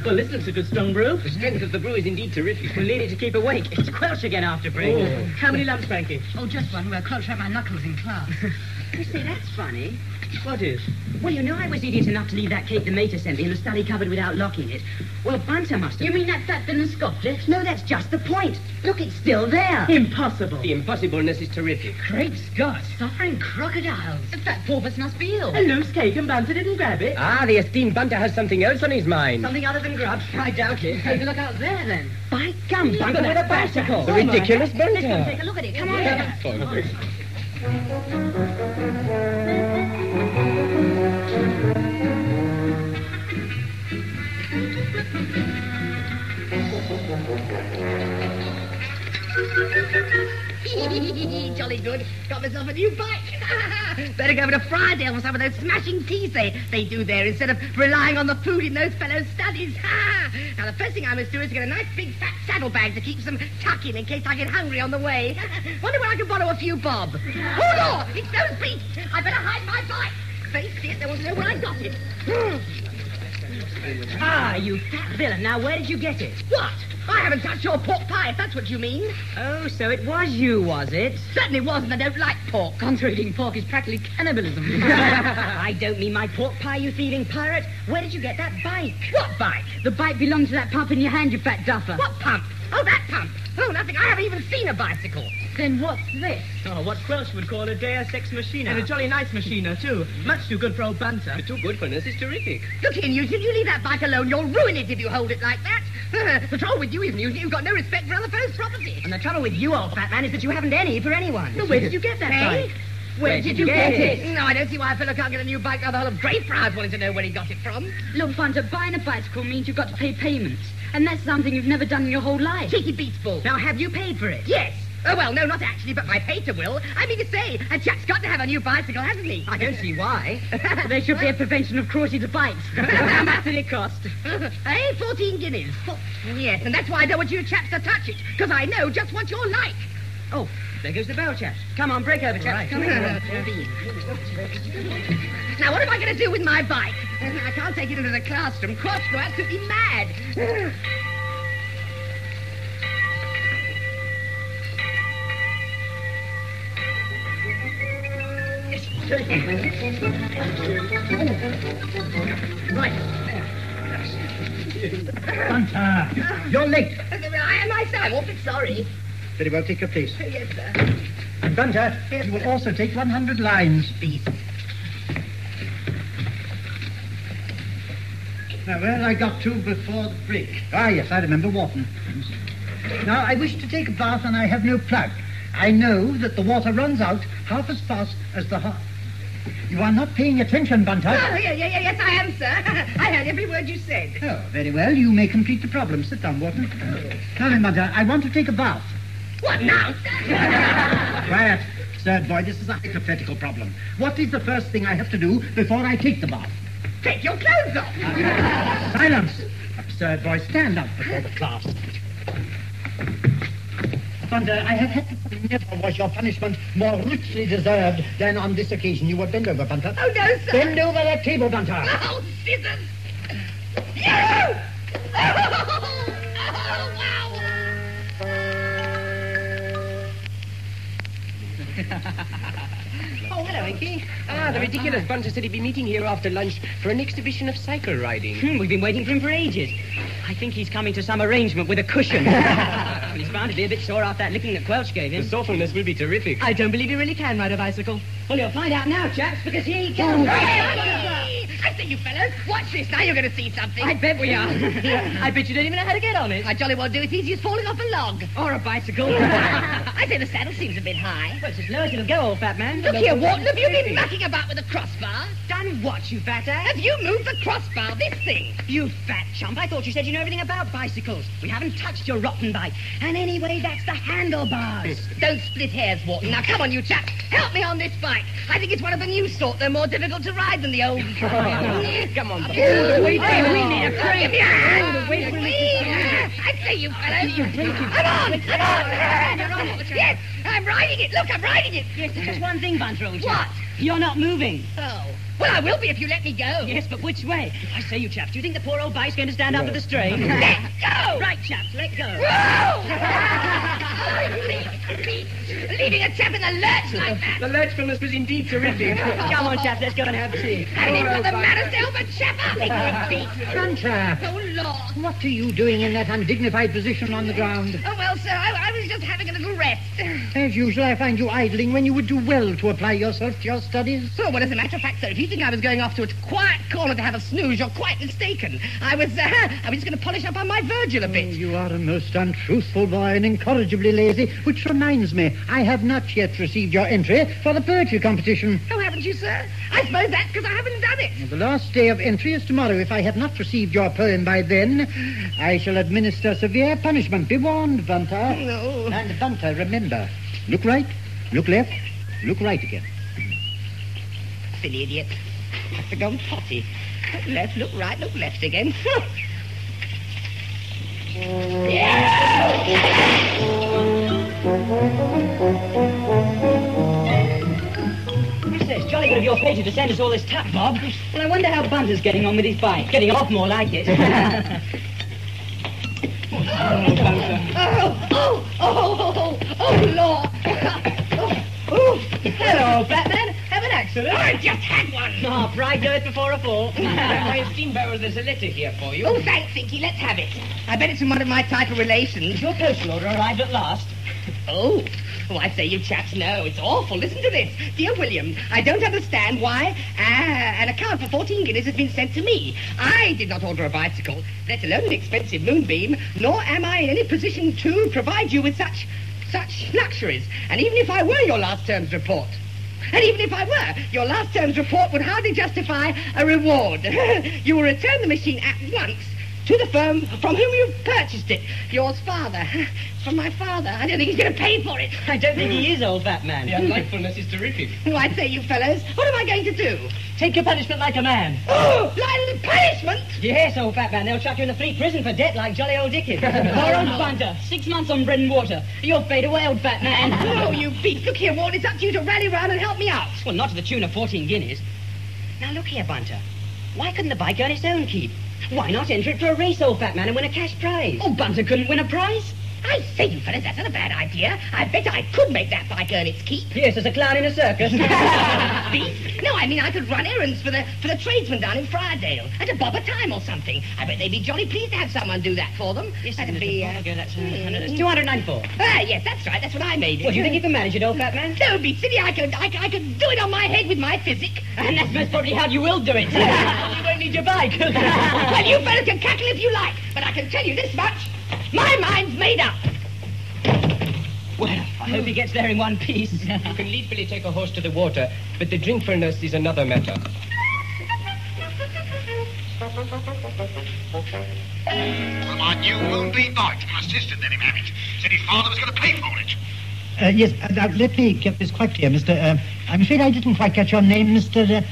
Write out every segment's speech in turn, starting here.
Well, this looks a good strong brew. The strength of the brew is indeed terrific. We'll need it to keep awake. It's Quelch again after break. Oh. How many lumps, Frankie? Oh, just one where Quelch had my knuckles in class. You see, that's funny. What is? Well, you know I was idiot enough to leave that cake the mater sent me in the study cupboard without locking it. Well, Bunter must have... You mean that fat thin Scottish? No, that's just the point. Look, it's still there. Impossible. The impossibleness is terrific. Great Scott. Suffering crocodiles. That porpoise must be ill. A loose cake and Bunter didn't grab it. Ah, the esteemed Bunter has something else on his mind. Something other than grub? I doubt it. Take a look out there, then. By gum, Bunter with a bicycle. The ridiculous Let's go Bunter. take a look at it. Come on. Jolly good. Got myself a new bike. Better go over to Friedale for some of those smashing teas they do there instead of relying on the food in those fellows' studies. Now, the first thing I must do is to get a nice big fat saddlebag to keep some tuck in case I get hungry on the way. Wonder where I can borrow a few bob. Oh, Lord! It's those beasts! I better hide my bike. Face it, they want to know where I got it. Ah, you fat villain. Now, where did you get it? What? I haven't touched your pork pie, if that's what you mean. Oh, so it was you, was it? Certainly wasn't. I don't like pork. Contradicting pork is practically cannibalism. I don't mean my pork pie, you thieving pirate. Where did you get that bike? What bike? The bike belonged to that pump in your hand, you fat duffer. What pump? Oh, that pump. Oh, nothing. I haven't even seen a bicycle. Then what's this? Oh, what Quelch would call a Deus Ex Machina. And a jolly nice machina, too. Much too good for old Bunter. The too good for us is terrific. Look here, Newton, you leave that bike alone. You'll ruin it if you hold it like that. The trouble with you is, Newton, you've got no respect for other folks' property. And the trouble with you, old fat man, is that you haven't any for anyone. Well, where did you get that Hey? bike? Where did you get it? No, I don't see why a fellow can't get a new bike. Now the whole of Greyfriars wanted to know where he got it from. Look, Bunter, buying a bicycle means you've got to pay payments. And that's something you've never done in your whole life. Cheeky beastful. Now, have you paid for it? Yes. Oh, well, no, not actually, but my pater will. I mean to say, a chap's got to have a new bicycle, hasn't he? I don't see why. There should be a prevention of cruelty to bikes. How much did it cost? 14 guineas. Yes, and that's why I don't want you chaps to touch it, because I know just what you're like. Oh, there goes the bell, chaps. Come on, break over, chaps. Come on. Now, what am I going to do with my bike? I can't take it into the classroom. Quelch go absolutely mad. Right. Bunter, you're late. Am I, sir? I'm awfully sorry. Very well, take your place. Yes, sir. And Bunter, you will also take 100 lines. Please. Now, where I got to before the break? Ah, yes, I remember Wharton. Now, I wish to take a bath and I have no plug. I know that the water runs out half as fast as the heart. You are not paying attention, Bunter. Oh, yes, I am, sir. I heard every word you said. Oh, very well. You may complete the problem. Sit down, Wharton. Now then, Bunter, I want to take a bath. What now? Quiet. Absurd boy, this is a hypothetical problem. What is the first thing I have to do before I take the bath? Take your clothes off. Silence! Absurd boy, stand up before the class. Bunter, I have had to never was your punishment more richly deserved than on this occasion. You will bend over, Bunter. Oh, no, sir. Bend over that table, Bunter. Oh, scissors. You! Oh, wow. Oh, hello, Inky. Ah, the ridiculous Bunter said he'd be meeting here after lunch for an exhibition of cycle riding. We've been waiting for him for ages. I think he's coming to some arrangement with a cushion. He's bound to be a bit sore after that licking that Quelch gave him. The softness will be terrific. I don't believe he really can ride a bicycle. Well, you'll find out now, chaps, because here he comes. I say, you fellows, watch this. Now you're going to see something. I bet we are. I bet you don't even know how to get on it. I jolly well do. It's easy as falling off a log. Or a bicycle. I say the saddle seems a bit high. Well, it's as low as it'll go, old fat man. Look here, Wharton, have you been mucking about with a crossbar? Done what, you fat ass? Have you moved the crossbar, this thing? You fat chump. I thought you said you know everything about bicycles. We haven't touched your rotten bike. And anyway, that's the handlebars. Don't split hairs, Wharton. Now, come on, you chaps. Help me on this bike. I think it's one of the new sort. They're more difficult to ride than the old. Come on, Bob. We need a crane. Give me a hand. I say, you fellows. I'm on. Yes, I'm riding it. Look, I'm riding it. Yes, there's just one thing, Bunter, old What? chap. You're not moving. Oh. Well, I will be if you let me go. Yes, but which way? I say, you chaps, do you think the poor old bike's going to stand up with the strain? Let go. Right, chaps, let go. Leaving a chap in the lurch like that. The lurchfulness was indeed terrific. Come on, chaps, let's go and have tea. And he's got the manners to help a chap up. Bunter, Oh, Lord. what are you doing in that undignified position on the ground? Oh, well, sir, I was just having a little rest. As usual, I find you idling when you would do well to apply yourself to your studies. Oh, well, as a matter of fact, sir, if you think I was going off to a quiet corner to have a snooze, you're quite mistaken. I was just going to polish up on my Virgil a bit. You are a most untruthful boy and incorrigibly lazy, which reminds me, I have not yet received your entry for the poetry competition. Oh, haven't you, sir? I suppose that's because I haven't done it. The last day of entry is tomorrow. If I have not received your poem by then, I shall administer severe punishment. Be warned, Bunter. No. And Bunter, remember, look right, look left, look right again. Silly idiot. Must have gone potty. Look left, look right, look left again. It's jolly good of your pager to send us all this tuck, Bob. Well, I wonder how Bunter's getting on with his bike. Getting off more like it. Lord. Hello, Batman. Have an accident? I just had one. Oh, pride goeth before a fall. My esteemed Beryl, there's a letter here for you. Oh, thanks, Inky. Let's have it. I bet it's from one of my type of relations. Your postal order arrived at last. Oh, I say, you chaps know. It's awful. Listen to this. Dear William, I don't understand why an account for 14 guineas has been sent to me. I did not order a bicycle, let alone an expensive moonbeam, nor am I in any position to provide you with such luxuries. And even if I were your last term's report, and even if I were, your last term's report would hardly justify a reward. You will return the machine at once to the firm from whom you've purchased it. Yours father. From my father. I don't think he's going to pay for it. I don't think he is, old fat man. The unlikefulness is terrific. Oh, I say, you fellows, what am I going to do? Take your punishment like a man. Oh, like punishment? Yes, old fat man. They'll chuck you in the Fleet prison for debt like jolly old Dickens. Poor old Bunter. 6 months on bread and water. You'll fade away, old fat man. Oh, you beast. Look here, Ward, it's up to you to rally round and help me out. Well, not to the tune of 14 guineas. Now, look here, Bunter. Why couldn't the bike earn its own keep? Why not enter it for a race, old fat man, and win a cash prize? Oh, Bunter couldn't win a prize? I say, you fellas, that's not a bad idea. I bet I could make that bike earn its keep. Yes, as a clown in a circus. Beast? No, I mean I could run errands for the tradesmen down in Friardale and to bob a time or something. I bet they'd be jolly pleased to have someone do that for them. Yes, that'd be. That's 294. Ah, yes, that's right. That's what I made it. Well, do you think you can manage it, old fat man? Don't be silly. I could do it on my head with my physic. And that's most probably how you will do it. You won't need your bike. Well, you fellas can cackle if you like, but I can tell you this much. My mind's made up. Well, I hope he gets there in one piece. You can legally take a horse to the water, but the drinkfulness is another matter. Well, my new moonbeam bike. My sister let him have it. Said his father was going to pay for it. Yes, now let me get this quite clear, Mr. I'm afraid I didn't quite catch your name, Mr.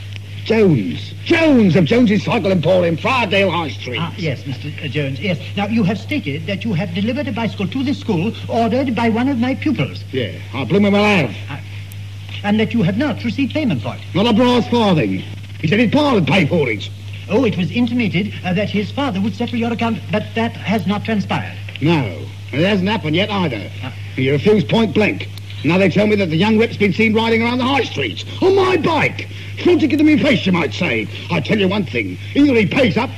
Jones. Jones of Jones's Cycle Emporium, Friardale High Street. Yes, Mr. Jones, yes. Now, you have stated that you have delivered a bicycle to this school ordered by one of my pupils. Yeah, I blooming well have. And that you have not received payment for it. Not a brass farthing. He said his pa would pay for it. Oh, it was intimated that his father would settle your account, but that has not transpired. No, it hasn't happened yet either. He refused point blank. Now they tell me that the young rip's been seen riding around the high streets on my bike. Trying to get him in face, you might say. I tell you one thing, either he pays up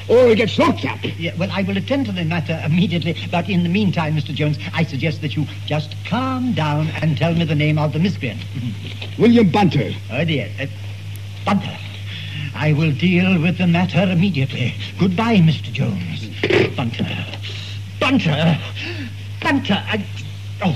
or he gets locked up. Yeah, well, I will attend to the matter immediately, but in the meantime, Mr. Jones, I suggest that you just calm down and tell me the name of the miscreant. William Bunter. Oh, dear. Bunter. I will deal with the matter immediately. Goodbye, Mr. Jones. Bunter. Bunter! Bunter! Oh.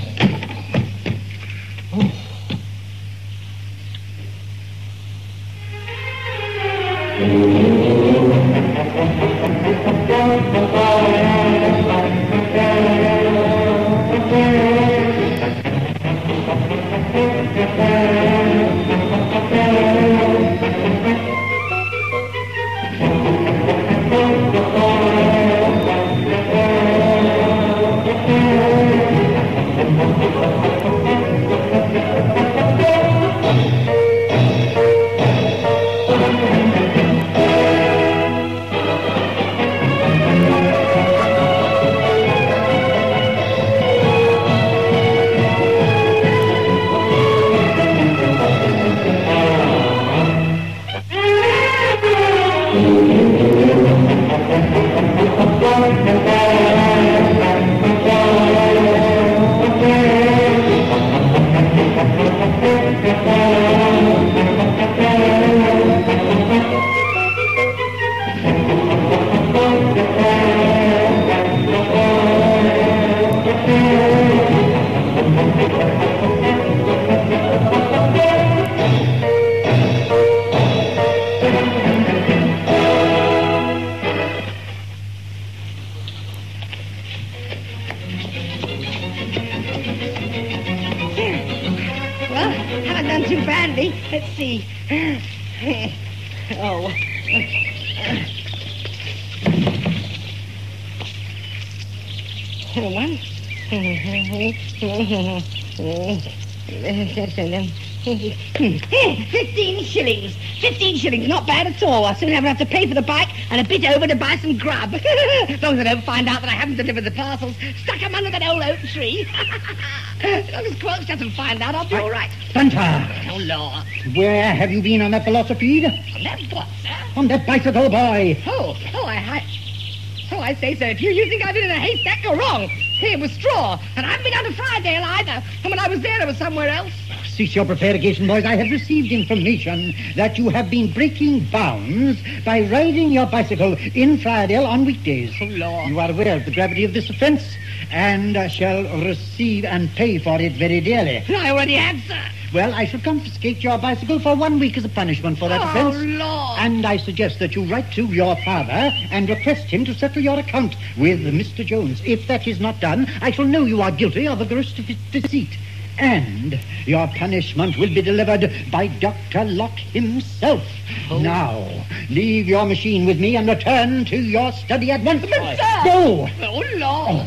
Well, haven't done too badly. Let's see. Oh. One. 15 shillings. 15 shillings, not bad at all. I'll soon have to pay for the bike and a bit over to buy some grub. As long as I don't find out that I haven't delivered the parcels, stuck 'em under that old oak tree. As long as Quelch doesn't find out, I'll be all right. Bunter! Oh, Lord. Where have you been on that velocipede? On that what, sir? On that bicycle, boy. Oh, I say so. If you think I've been in a haystack, you're wrong. Here was straw, and I haven't been down to Friedale either. And when I was there, I was somewhere else. Cease your prevarication, boys. I have received information that you have been breaking bounds by riding your bicycle in Friedale on weekdays. Oh, Lord. You are aware of the gravity of this offence and shall receive and pay for it very dearly. I already have, sir. Well, I shall confiscate your bicycle for 1 week as a punishment for that Oh, offence. Lord. And I suggest that you write to your father and request him to settle your account with Mr. Jones. If that is not done, I shall know you are guilty of a gross deceit. And your punishment will be delivered by Dr. Locke himself. Oh. Now, leave your machine with me and return to your study at once. But, sir. Go! Oh, Lord. Oh.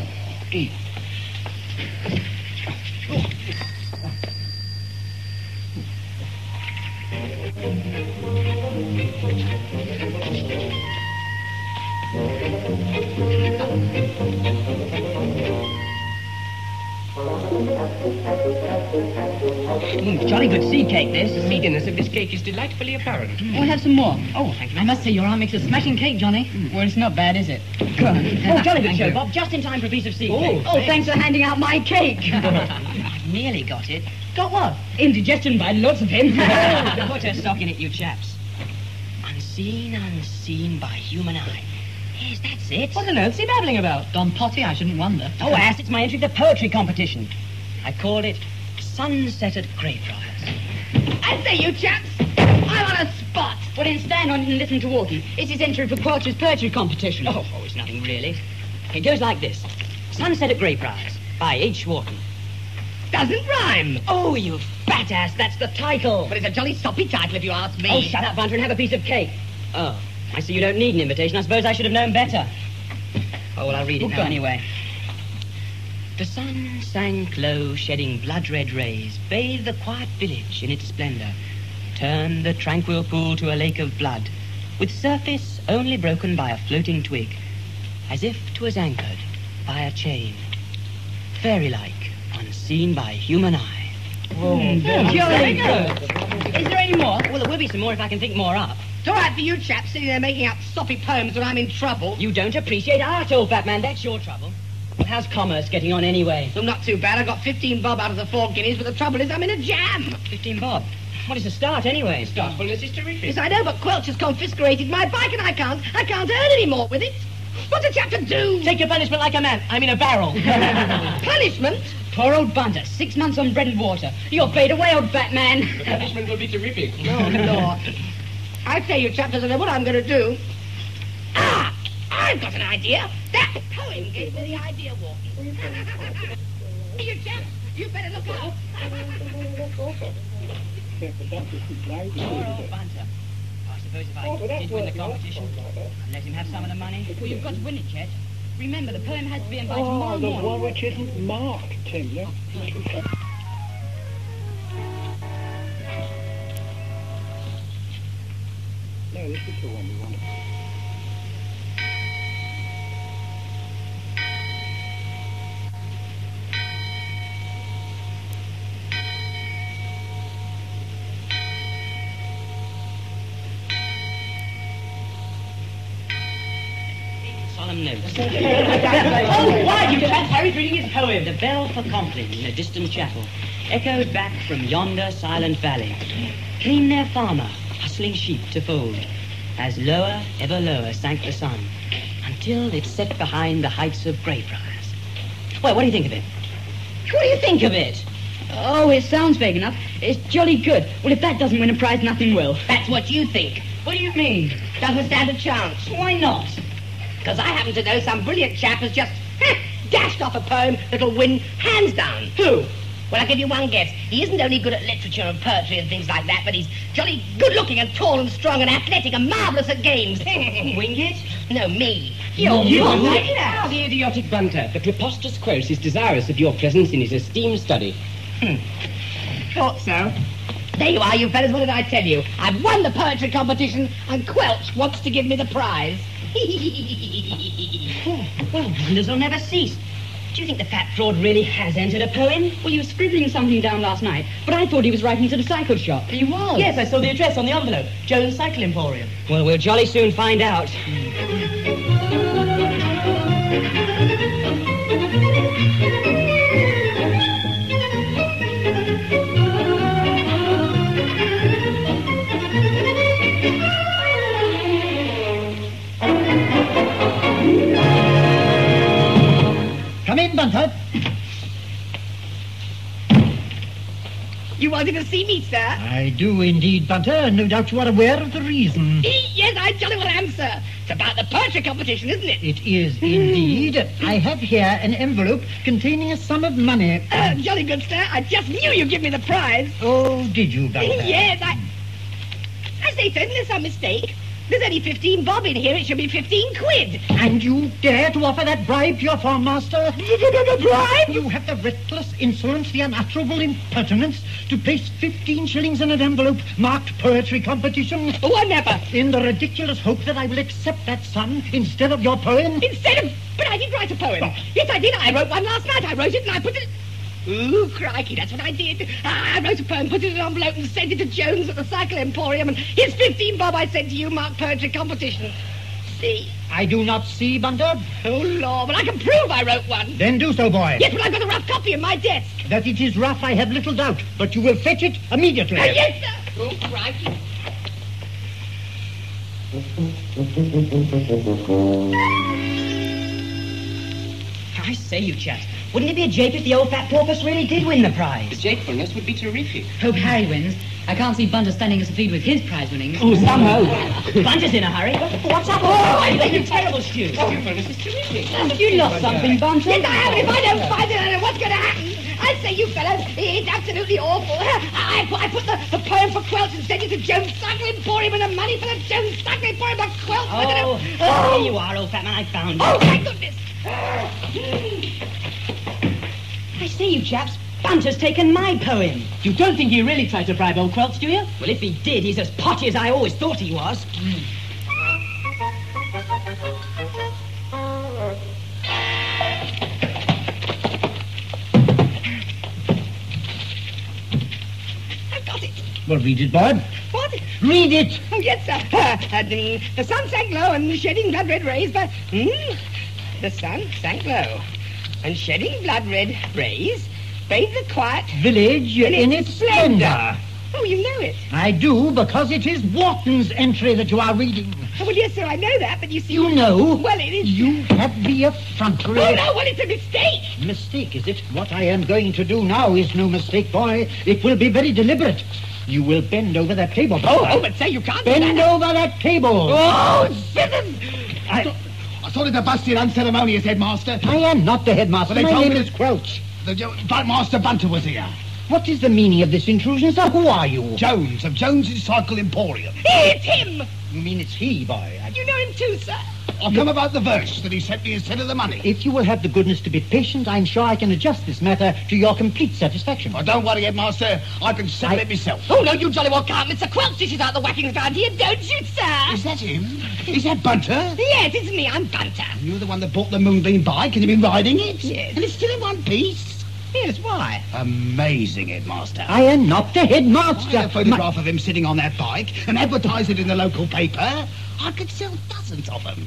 Jolly good seed cake, this. The seediness of this cake is delightfully apparent. We'll have some more. Oh, thank you. I must say your aunt makes a smashing cake, Johnny. Well, it's not bad, is it? Good. Oh, jolly good Thank show, you. Bob. Just in time for a piece of seed cake. Oh, thanks for handing out my cake. Nearly got it. Got what? Indigestion by lots of him. Put a sock in it, you chaps. Unseen by human eye. Yes, that's it. What on earth's he babbling about? Don Potty, I shouldn't wonder. Oh, ass, it's my entry for the poetry competition. I called it Sunset at Greyfriars. I say, you chaps, I'm on a spot. Well, then stand on it and listen to Walkie. It's his entry for Quelch's poetry competition. Oh, it's nothing really. It goes like this. Sunset at Greyfriars by H. Wharton. Doesn't rhyme. Oh, you fat ass, that's the title. But it's a jolly soppy title, if you ask me. Oh, shut up, Bunter, and have a piece of cake. Oh, I see you don't need an invitation. I suppose I should have known better. Oh, well, I'll read it now anyway. The sun sank low, shedding blood-red rays, bathed the quiet village in its splendor, turned the tranquil pool to a lake of blood, with surface only broken by a floating twig, as if 'twas anchored by a chain, fairy-like, unseen by human eye. Jolly good. Is there any more? Well, there will be some more if I can think more up. It's all right for you chaps sitting there making up soppy poems when I'm in trouble. You don't appreciate art, old fat man. That's your trouble. Well, how's commerce getting on anyway? Well, not too bad. I got 15 bob out of the 4 guineas, but the trouble is I'm in a jam. 15 bob. What is the start, anyway? Startfulness is terrific. Yes, I know, but Quelch has confiscated my bike and I can't earn any more with it. What's a chap to do? Take your punishment like a man. I'm in a barrel. Punishment? Poor old Bunter, 6 months on bread and water. You're paid away, old Batman. The punishment will be terrific. Oh, Lord. I say, you chaps, I don't know what I'm going to do. Ah! I've got an idea. That poem gave me the idea, Walkie. You chaps, you better look out. Poor old Bunter. I suppose if I did win the competition, I'd let him have some of the money. Well, you've got to win it, Chet. Remember, the poem has to be in by tomorrow the morning. one which isn't marked, Tim, yeah? No, this is the one we want. Solemn note. Oh, why, you chaps? Harry's reading his poem. The bell for Compline in a distant chapel echoed back from yonder silent valley. Came their farmer, hustling sheep to fold, as lower, ever lower sank the sun, until it set behind the heights of Greyfriars. Well, what do you think of it? What do you think of it? Oh, it sounds vague enough. It's jolly good. Well, if that doesn't win a prize, nothing will. That's what you think. What do you mean? Doesn't stand a chance. Why not? Because I happen to know some brilliant chap has just dashed off a poem that'll win hands down. Who? Well, I'll give you one guess. He isn't only good at literature and poetry and things like that, but he's jolly good-looking and tall and strong and athletic and marvellous at games. Wingate? No, me. You're like that. The idiotic Bunter. The preposterous Quelch is desirous of your presence in his esteemed study. Thought so. There you are, you fellas. What did I tell you? I've won the poetry competition, and Quelch wants to give me the prize. Well, wonders will never cease. Do you think the fat fraud really has entered a poem? Well, he was scribbling something down last night, but I thought he was writing to the cycle shop. He was? Yes, I saw the address on the envelope. Jones Cycle Emporium. Well, we'll jolly soon find out. Come in, Bunter. You wanted to see me, sir? I do indeed, Bunter, and no doubt you are aware of the reason. Yes, I jolly well am, sir. It's about the poetry competition, isn't it? It is indeed. I have here an envelope containing a sum of money. Jolly good, sir. I just knew you'd give me the prize. Oh, did you, Bunter? Yes, I say, sir, isn't there some mistake? There's only 15 bob in here. It should be 15 quid. And you dare to offer that bribe to your farm master? Bribe? You have the reckless insolence, the unutterable impertinence to place 15 shillings in an envelope marked poetry competition. Oh, I never. In the ridiculous hope that I will accept that sum instead of your poem. But I did write a poem. Yes, I did. I wrote one last night. I wrote it and I put it... Ooh, crikey, that's what I did. I wrote a poem, put it in an envelope and sent it to Jones at the Cycle Emporium, and here's 15 bob I sent to you, marked poetry competition. See? I do not see, Bunter. Oh, Lord, but I can prove I wrote one. Then do so, boy. Yes, but I've got a rough copy in my desk. That it is rough, I have little doubt, but you will fetch it immediately. Yes, sir. Oh, crikey. I say, you chaps, wouldn't it be a jape if the old fat porpoise really did win the The prize? jakefulness would be terrific. Hope Harry wins. I can't see Bunter standing us a feed with his prize winnings. Oh, somehow. Bunter's in a hurry. What's up? Oh, I'm making terrible stew. The jakefulness is terrific. Have you lost something, Bunter? Yes, I have, and if I don't find it, I don't know what's going to happen. I say, you fellows, it's absolutely awful. I put the poem for Quelch and sent it to Jones Cycle Emporium and the money for the Jones Cycle Emporium for Quelch. Oh, there you are, old fat man. I found Oh, it. thank goodness. I say, you chaps, Bunter's taken my poem. You don't think he really tried to bribe old Quelch, do you? Well, if he did, he's as potty as I always thought he was. I've got it. Well, read it, boy. What? Read it. Oh, yes, sir. The sun sank low and shedding blood-red rays, but... The sun sank low and shedding blood-red rays bathed the quiet Village in its splendor. Oh, you know it. I do, because it is Wharton's entry that you are reading. Oh, well, yes, sir, I know that, but you see... You know? Well, it is... You have the effrontery... Oh, no, well, it's a mistake. Mistake, is it? What I am going to do now is no mistake, boy. It will be very deliberate. You will bend over that table. Oh, but say you can't bend over that table. Oh, scissors! I thought it a busted unceremonious, headmaster. I am not the headmaster. Well, My told name me is Crouch. Master Bunter was here. What is the meaning of this intrusion, sir? Who are you? Jones, of Jones's Cycle Emporium. It's him! You mean it's he, boy? You know him too, sir. I'll come about the verse that he sent me instead of the money. If you will have the goodness to be patient, I'm sure I can adjust this matter to your complete satisfaction. Oh, don't worry, headmaster. I can settle it myself. Oh, no, you jolly well can't. Mr. Quelch dishes out the whackings round here, don't you, sir? Is that him? Is that Bunter? Yes, it's me. I'm Bunter. You're the one that bought the Moonbeam bike and you've been riding it? Yes. And it's still in one piece? Yes, why? Amazing, headmaster. I am not the headmaster. A photograph of him sitting on that bike and advertise it in the local paper. I could sell dozens of them.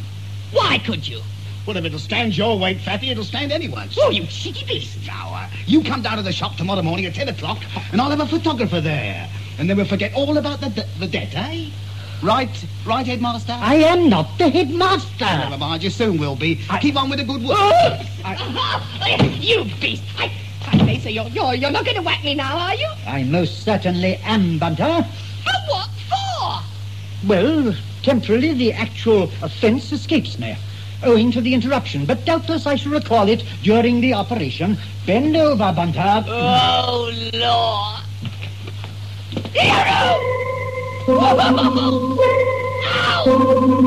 Why could you? Well, if it'll stand your weight, Fatty, it'll stand anyone's. Oh, you cheeky beast. Now, you come down to the shop tomorrow morning at 10 o'clock and I'll have a photographer there. And then we'll forget all about the debt, eh? Right, headmaster? I am not the headmaster. Never mind, you soon will be. Keep on with the good work. You beast. I say, so you're not going to whack me now, are you? I most certainly am, Bunter. And what for? Well, temporarily the actual offence escapes me, owing to the interruption, but doubtless I shall recall it during the operation. Bend over, Bunter. Oh, Lord. Hero! Ow!